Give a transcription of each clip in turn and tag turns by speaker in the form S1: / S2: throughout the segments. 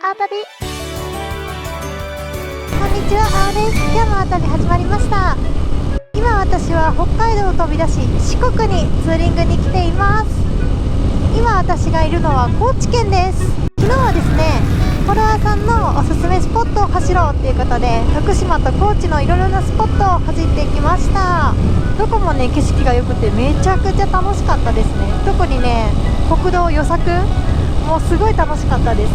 S1: アー旅、こんにちは、あーです。今日もアー旅始まりました。今私は北海道を飛び出し、四国にツーリングに来ています。今私がいるのは高知県です。昨日はですね、フォロワーさんのおすすめスポットを走ろうっていうことで、福島と高知のいろいろなスポットを走ってきました。どこもね、景色が良くてめちゃくちゃ楽しかったですね。特にね、国道予策もうすごい楽しかったです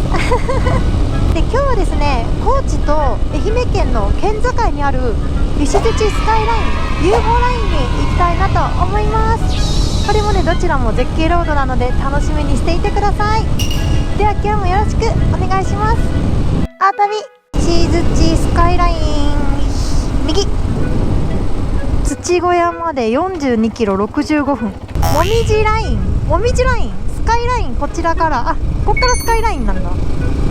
S1: で、今日はですね、高知と愛媛県の県境にある石鎚スカイライン UFO ラインに行きたいなと思います。これもね、どちらも絶景ロードなので楽しみにしていてください。では今日もよろしくお願いします。アー旅、石鎚スカイライン右、土小屋まで42キロ65分。もみじラインスカイライン、こちらから、こっからスカイラインなんだ。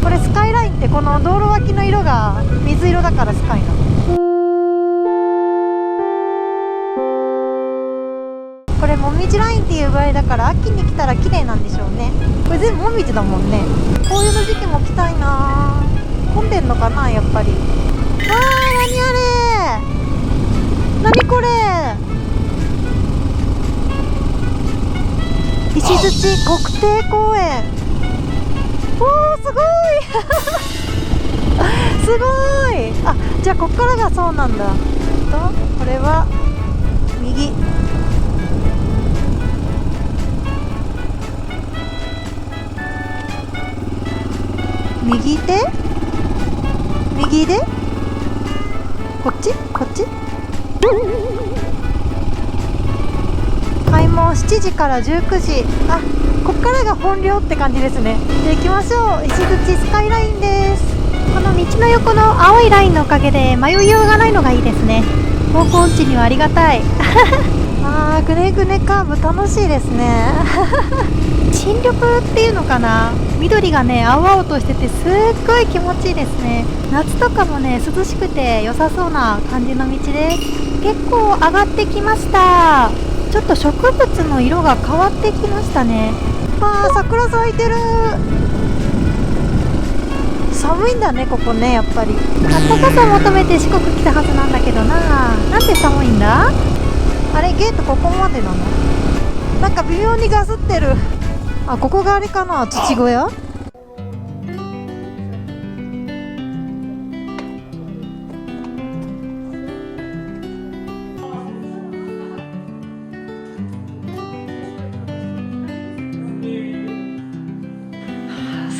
S1: これスカイラインってこの道路脇の色が水色だからスカイなの。これもみじラインっていうぐらいだから秋に来たら綺麗なんでしょうね。これ全部もみじだもんね。紅葉の時期も来たいな。混んでんのかな、やっぱり。何あれ、何これ、石鎚国定公園。おー、すごいすごい。じゃあこっからがそうなんだ。これは右、右でこっち開門7時から19時。こっからが本領って感じですね。じゃあ行きましょう。石鎚スカイラインです。この道の横の青いラインのおかげで迷いようがないのがいいですね。方向音痴にはありがたいぐねぐねカーブ楽しいですね新緑っていうのかな、緑がね青々としててすっごい気持ちいいですね。夏とかもね涼しくて良さそうな感じの道です。結構上がってきました。ちょっと植物の色が変わってきましたね。桜咲いてる。寒いんだねここね、やっぱり。暖かさを求めて四国来たはずなんだけどな。なんで寒いんだ。あれ、ゲートここまでなの。なんか微妙にガスってる。ここがあれかな、土小屋。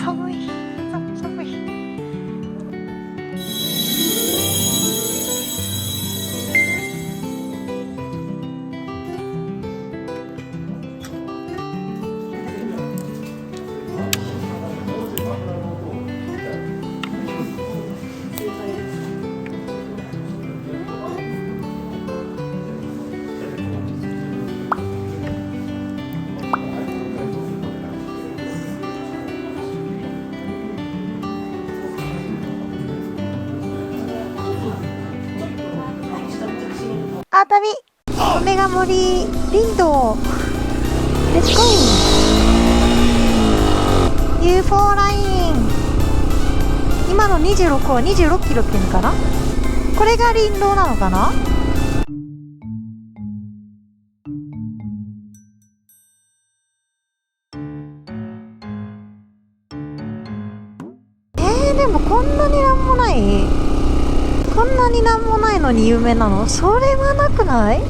S1: 寒い。旅、オメガ森林道、レッツゴー UFO ライン。今の26は26キロっていうのかな。これが林道なのかな。でもこんなになんもないのに有名なの、それはなくない？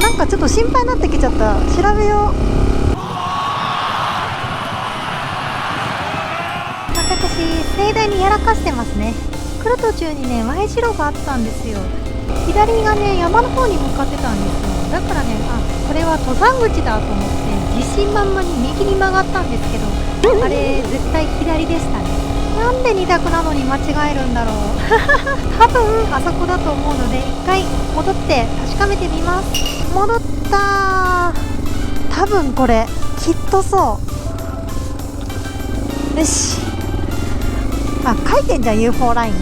S1: なんかちょっと心配になってきちゃった。調べよう。私盛大にやらかしてますね。来る途中にね Y 字路があったんですよ。左がね山の方に向かってたんですよ。だからね、これは登山口だと思って自信満々に右に曲がったんですけど、あれ絶対左でしたね。なんで2択なのに間違えるんだろう多分あそこだと思うので一回戻って確かめてみます。戻ったー。多分これきっとそう。よし、書いてんじゃん UFO ライン行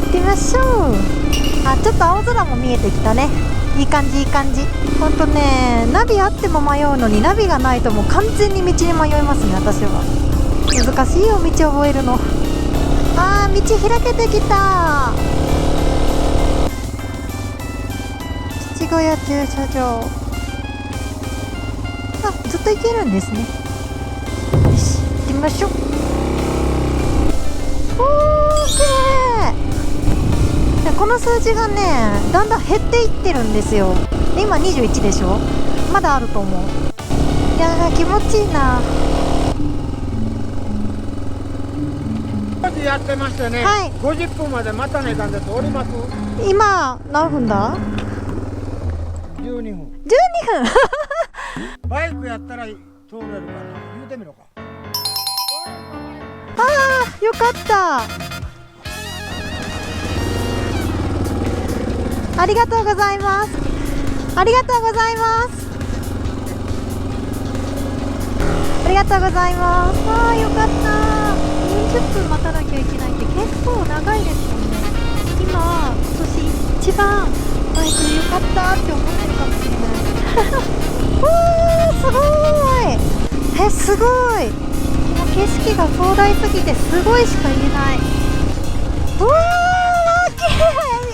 S1: ってみましょう。ちょっと青空も見えてきたね。いい感じいい感じ。ほんとね、ナビあっても迷うのに、ナビがないともう完全に道に迷いますね。私は難しいよ、道覚えるの。あー、道開けてきた。七ヶ谷駐車場。あ、ずっと行けるんですね。よし、行ってみましょう。おー、きれい。でこの数字がね、だんだん減っていってるんですよ。で今21でしょ。まだあると思う。いやー、気持ちいいな。
S2: やってましてね、
S1: はい、
S2: 50分まで待たないかんです。降ります。
S1: 今何分だ。
S2: 12分。
S1: 12分
S2: バイクやったら通れるかな。言うてみろか。
S1: あー、よかった。ありがとうございます。ありがとうございます。ありがとうございます。あー、よかった。40分待たなきゃいけないって結構長いですもんね。今年一番バイクでよかったって思ってるかもしれないおー、すごーい。すごい。もう景色が壮大すぎてすごいしか言えない。うわー、綺麗。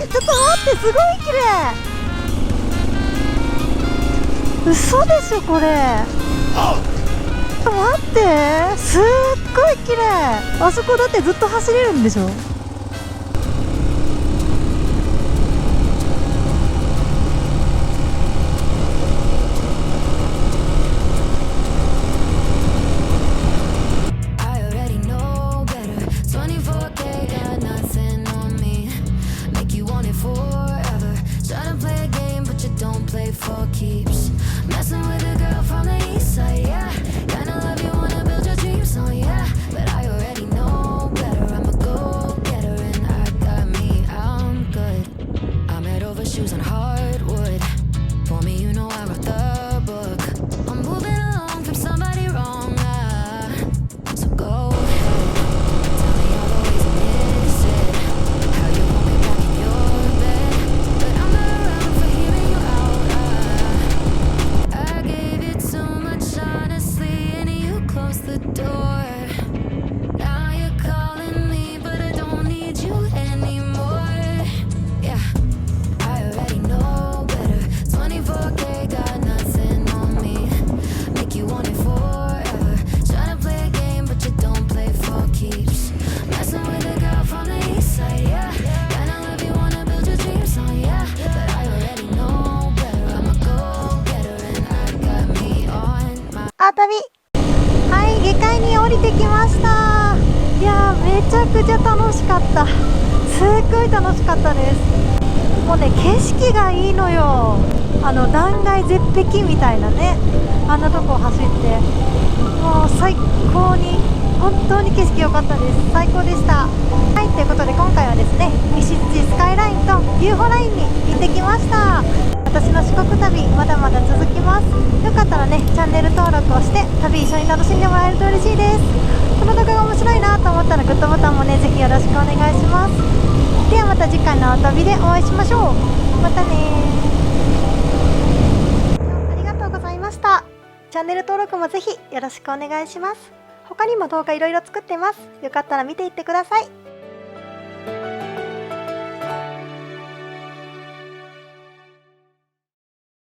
S1: ちょっと待って、すごい綺麗。嘘でしょこれ。ちょっと待って、すっごい綺麗。あそこだってずっと走れるんでしょ。はい、下界に降りてきました。いやー、めちゃくちゃ楽しかった。すっごい楽しかったです。もうね、景色がいいのよ。断崖絶壁みたいなね、あんなとこを走って、もう最高に、本当に景色良かったです。最高でした。はい、ということで今回はですね、西土スカイラインと UFO ラインに行ってきました。私の四国旅まだまだ続きます。よかったらね、チャンネル登録をして旅一緒に楽しんでもらえると嬉しいです。この動画が面白いなと思ったらグッドボタンもね、ぜひよろしくお願いします。ではまた次回のお旅でお会いしましょう。またね。ありがとうございました。チャンネル登録もぜひよろしくお願いします。他にも動画いろいろ作ってます。よかったら見ていってください。